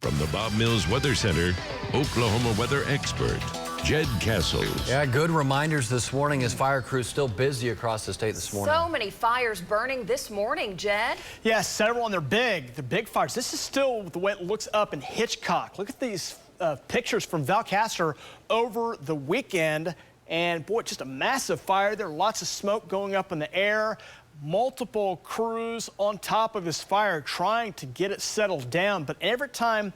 From the Bob Mills Weather Center, Oklahoma weather expert, Jed Castles. Yeah, good reminders this morning as fire crews still busy across the state this morning. So many fires burning this morning, Jed. Yeah, several, and they're big fires. This is still the way it looks up in Hitchcock. Look at these pictures from Valcaster over the weekend. And boy, just a massive fire. There are lots of smoke going up in the air. Multiple crews on top of this fire trying to get it settled down. But every time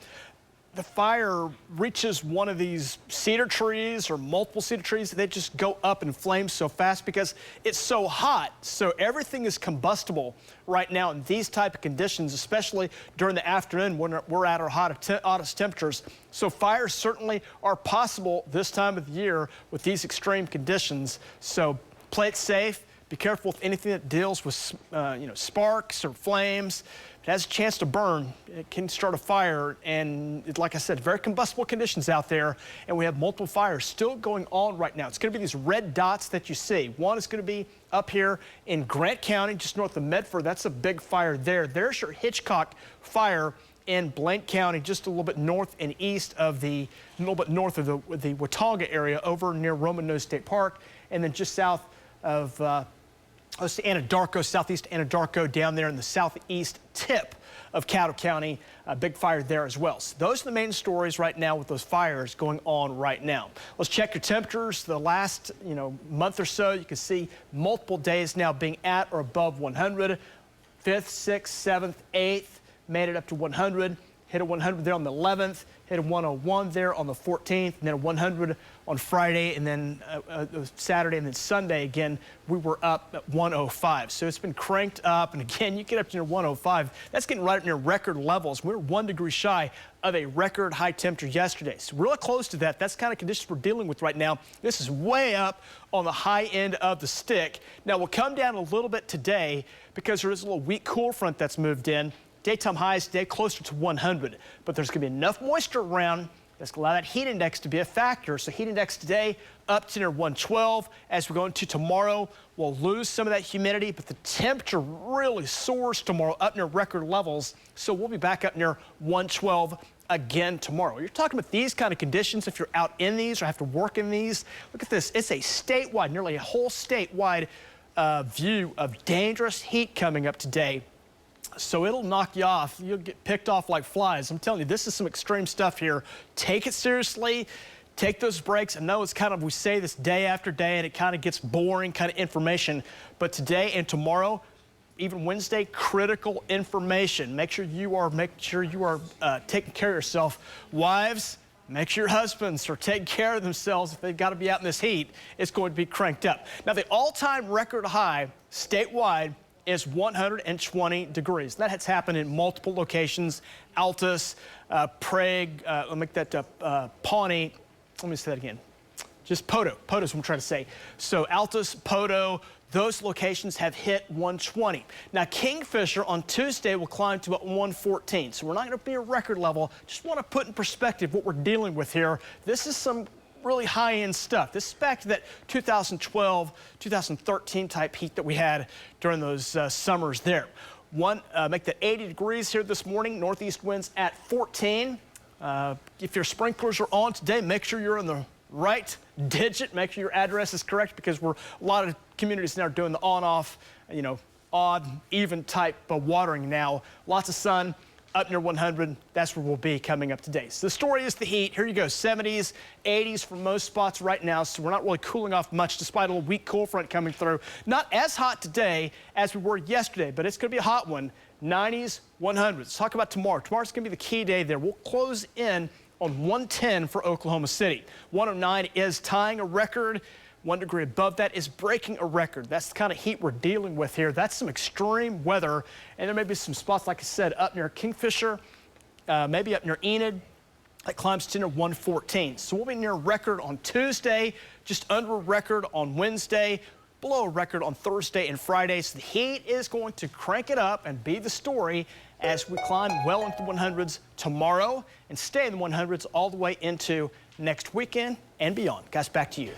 the fire reaches one of these cedar trees or multiple cedar trees, they just go up in flames so fast because it's so hot. So everything is combustible right now in these type of conditions, especially during the afternoon when we're at our hottest temperatures. So fires certainly are possible this time of the year with these extreme conditions. So play it safe. Be careful with anything that deals with sparks or flames. If it has a chance to burn, it can start a fire. And like I said, very combustible conditions out there. And we have multiple fires still going on right now. It's going to be these red dots that you see. One is going to be up here in Grant County, just north of Medford. That's a big fire there. There's your Hitchcock fire in Blank County, just a little bit north and east of the Watauga area over near Roman Nose State Park. And then just south of Anadarko, southeast Anadarko, down there in the southeast tip of Caddo County. A big fire there as well. So those are the main stories right now with those fires going on right now. Let's check your temperatures. The last month or so, you can see multiple days now being at or above 100. 5th, 6th, 7th, 8th made it up to 100. Hit a 100 there on the 11th, hit a 101 there on the 14th, and then a 100 on Friday, and then Saturday, and then Sunday again, we were up at 105. So it's been cranked up, and again, you get up to near 105. That's getting right up near record levels. We're 1 degree shy of a record high temperature yesterday. So really close to that. That's the kind of conditions we're dealing with right now. This is way up on the high end of the stick. Now, we'll come down a little bit today because there is a little weak cool front that's moved in. Daytime highs today closer to 100, but there's going to be enough moisture around that's going to allow that heat index to be a factor. So heat index today up to near 112. As we go into tomorrow, we'll lose some of that humidity, but the temperature really soars tomorrow up near record levels. So we'll be back up near 112 again tomorrow. You're talking about these kind of conditions if you're out in these or have to work in these. Look at this. It's a statewide, nearly a whole statewide view of dangerous heat coming up today. So it'll knock you off. You'll get picked off like flies. I'm telling you, this is some extreme stuff here. Take it seriously. Take those breaks. I know it's kind of, we say this day after day, and it kind of gets boring kind of information. But today and tomorrow, even Wednesday, critical information. Make sure you are taking care of yourself. Wives, make sure your husbands are taking care of themselves. If they've got to be out in this heat, it's going to be cranked up. Now, the all-time record high statewide is 120 degrees. That has happened in multiple locations. Altus, Prague, let me make that Pawnee. Let me say that again. Just Poto. Poto is what I'm trying to say. So Altus, Poto, those locations have hit 120. Now Kingfisher on Tuesday will climb to about 114. So we're not going to be a record level. Just want to put in perspective what we're dealing with here. This is some really high-end stuff. This is back to that 2012, 2013 type heat that we had during those summers there. Make that 80 degrees here this morning. Northeast winds at 14. If your sprinklers are on today, make sure you're in the right digit. Make sure your address is correct because a lot of communities now are doing the on-off, odd, even type of watering now. Lots of sun. Up near 100, that's where we'll be coming up today. So the story is the heat. Here you go, 70s, 80s for most spots right now. So we're not really cooling off much despite a little weak cool front coming through. Not as hot today as we were yesterday, but it's going to be a hot one. 90s, 100s. Let's talk about tomorrow. Tomorrow's going to be the key day there. We'll close in on 110 for Oklahoma City. 109 is tying a record. 1 degree above that is breaking a record. That's the kind of heat we're dealing with here. That's some extreme weather. And there may be some spots, like I said, up near Kingfisher, maybe up near Enid. That climbs to near 114. So we'll be near a record on Tuesday, just under a record on Wednesday, below a record on Thursday and Friday. So the heat is going to crank it up and be the story as we climb well into the 100s tomorrow and stay in the 100s all the way into next weekend and beyond. Guys, back to you.